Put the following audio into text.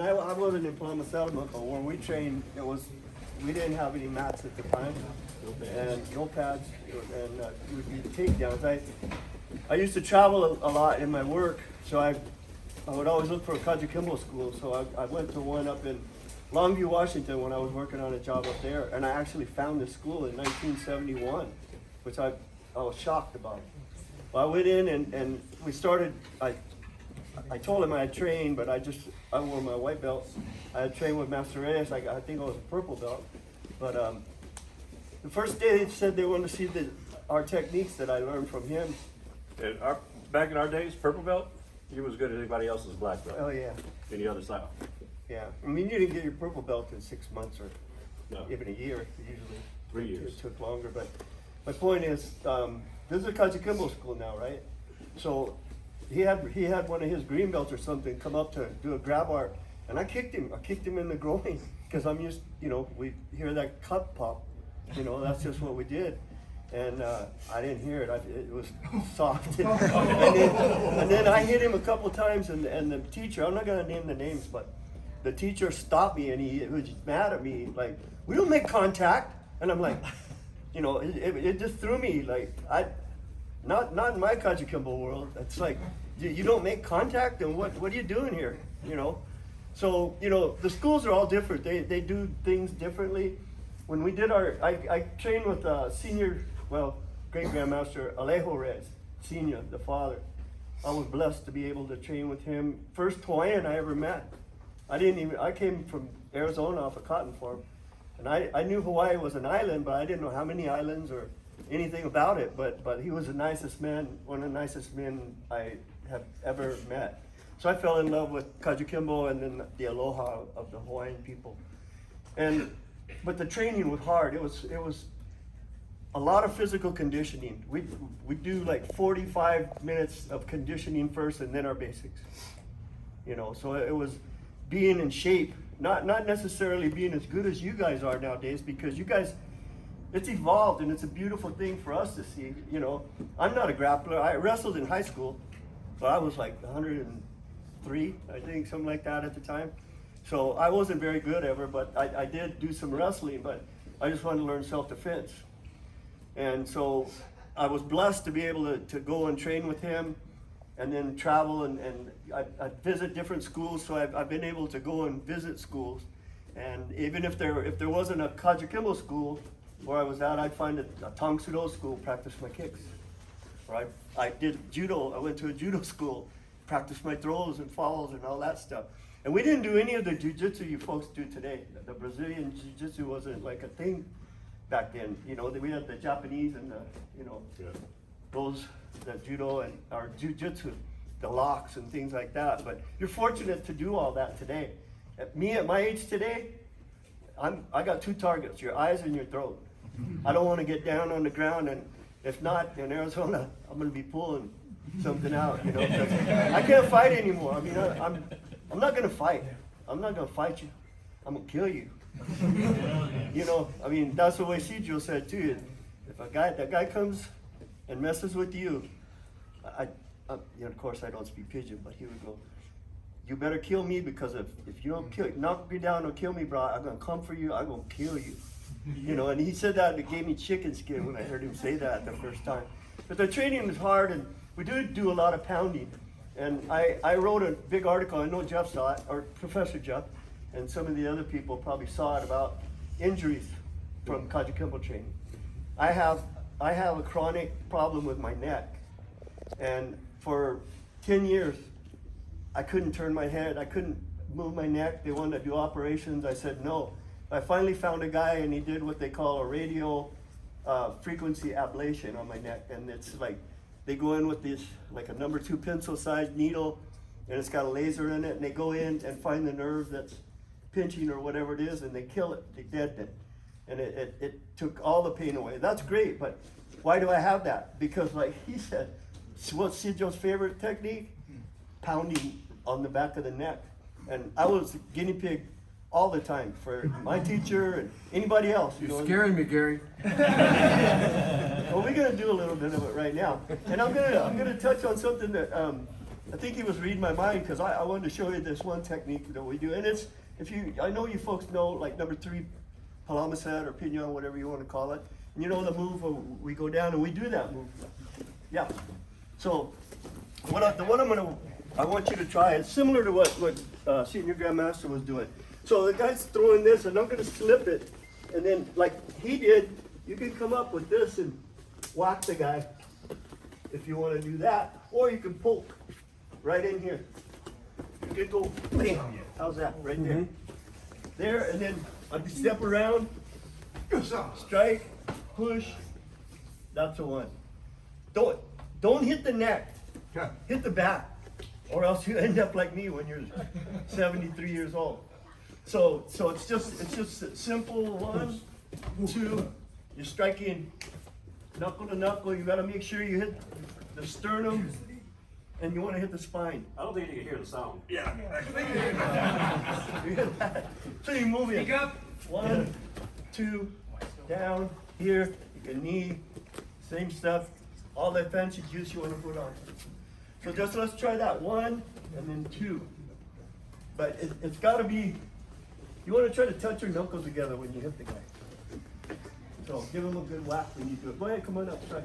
I wasn't in Palma Settlement, but when we trained, we didn't have any mats at the time, and no pads, and it would be takedowns. I used to travel a lot in my work, so I would always look for a Kajikimbo school. So I went to one up in Longview, Washington, when I was working on a job up there, and I actually found this school in 1971, which I was shocked about. Well, I went in and we started. I told him I had trained, but I wore my white belt. I had trained with Master Reyes. I think I was a purple belt. But the first day they said they wanted to see our techniques that I learned from him. And back in our days, purple belt, you was good as anybody else's black belt. Oh yeah. Any other style. Yeah. I mean, you didn't get your purple belt in 6 months or even a year. Usually 3 years. It took longer. But my point is, this is a Kajikimbo school now, right? So he had one of his green belts or something come up to do a grab art, and I kicked him in the groin because I'm used, we hear that cup pop, that's just what we did, and I didn't hear it. It was soft, and then I hit him a couple times, and the teacher, I'm not gonna name the names, but the teacher stopped me and he was mad at me, like, we don't make contact, and I'm like, it just threw me, like, not in my Kajikimbo world. It's like, you don't make contact, and what are you doing here? So the schools are all different. They do things differently. When we did I trained with great grandmaster Alejo Reyes, Senior, the father. I was blessed to be able to train with him. First Hawaiian I ever met. I came from Arizona off a cotton farm, and I knew Hawaii was an island, but I didn't know how many islands or anything about it, but he was the nicest man, one of the nicest men I have ever met. So I fell in love with Kajikimbo and then the aloha of the Hawaiian people. But the training was hard. It was a lot of physical conditioning. We do like 45 minutes of conditioning first and then our basics. So it was being in shape, not necessarily being as good as you guys are nowadays, because you guys, it's evolved and it's a beautiful thing for us to see. I'm not a grappler. I wrestled in high school, but I was like 103, I think, something like that at the time. So I wasn't very good ever, but I did do some wrestling, but I just wanted to learn self-defense. And so I was blessed to be able to go and train with him and then travel and I visit different schools. So I've been able to go and visit schools. And even if there wasn't a Kajikimbo school where I was at, I'd find a Tong Sudo school, practice my kicks. Or I did judo. I went to a judo school, practiced my throws and falls and all that stuff. And we didn't do any of the jiu-jitsu you folks do today. The Brazilian jiu-jitsu wasn't like a thing back then. We had the Japanese and the judo and our jiu-jitsu, the locks and things like that. But you're fortunate to do all that today. At my age today, I got 2 targets: your eyes and your throat. I don't want to get down on the ground, and if not, in Arizona, I'm going to be pulling something out, 'cause I can't fight anymore. I mean, I'm not going to fight. I'm not going to fight you. I'm going to kill you. I mean, that's the way Sijo said too. If that guy comes and messes with you, of course I don't speak pidgin, but he would go, you better kill me, because if you don't knock me down or kill me, bro, I'm going to come for you. I'm going to kill you. And he said that and it gave me chicken skin when I heard him say that the first time. But the training was hard, and we do a lot of pounding. And I wrote a big article. I know Jeff saw it, or Professor Jeff, and some of the other people probably saw it, about injuries from Kajikimbo training. I have a chronic problem with my neck, and for 10 years I couldn't turn my head. I couldn't move my neck. They wanted to do operations. I said no. I finally found a guy, and he did what they call a radio frequency ablation on my neck, and it's like they go in with this, like a number 2 pencil-sized needle, and it's got a laser in it, and they go in and find the nerve that's pinching or whatever it is, and they kill it, they deaden it, and it took all the pain away. That's great, but why do I have that? Because like he said, what's Sijo's favorite technique? Pounding on the back of the neck. And I was guinea pig all the time for my teacher and anybody else. You're scaring me, Gary. Well, we're gonna do a little bit of it right now, and I'm gonna touch on something that I think he was reading my mind because I wanted to show you this one technique that we do. And it's, I know you folks know like number 3, Palamaset or Pinion, whatever you want to call it. And you know the move of we go down and we do that move. Yeah. So the one I want you to try, it's similar to what Senior Grandmaster was doing. So the guy's throwing this and I'm going to slip it. And then like he did, you can come up with this and whack the guy if you want to do that. Or you can poke right in here. You can go, bam. How's that? Right there. There, and then I step around, strike, push. That's the one. Don't hit the neck. Hit the back, or else you end up like me when you're 73 years old. So it's just simple. 1, 2. You're striking knuckle to knuckle. You got to make sure you hit the sternum, and you want to hit the spine. I don't think you can hear the sound. Yeah. You hit that. So you move it. 1, 2, down here. You can knee. Same stuff. All that fancy juice you want to put on. So just let's try that 1 and then 2. But it's got to be. You want to try to touch your knuckles together when you hit the guy. So give him a good whack when you do it. Go ahead, come on up, try.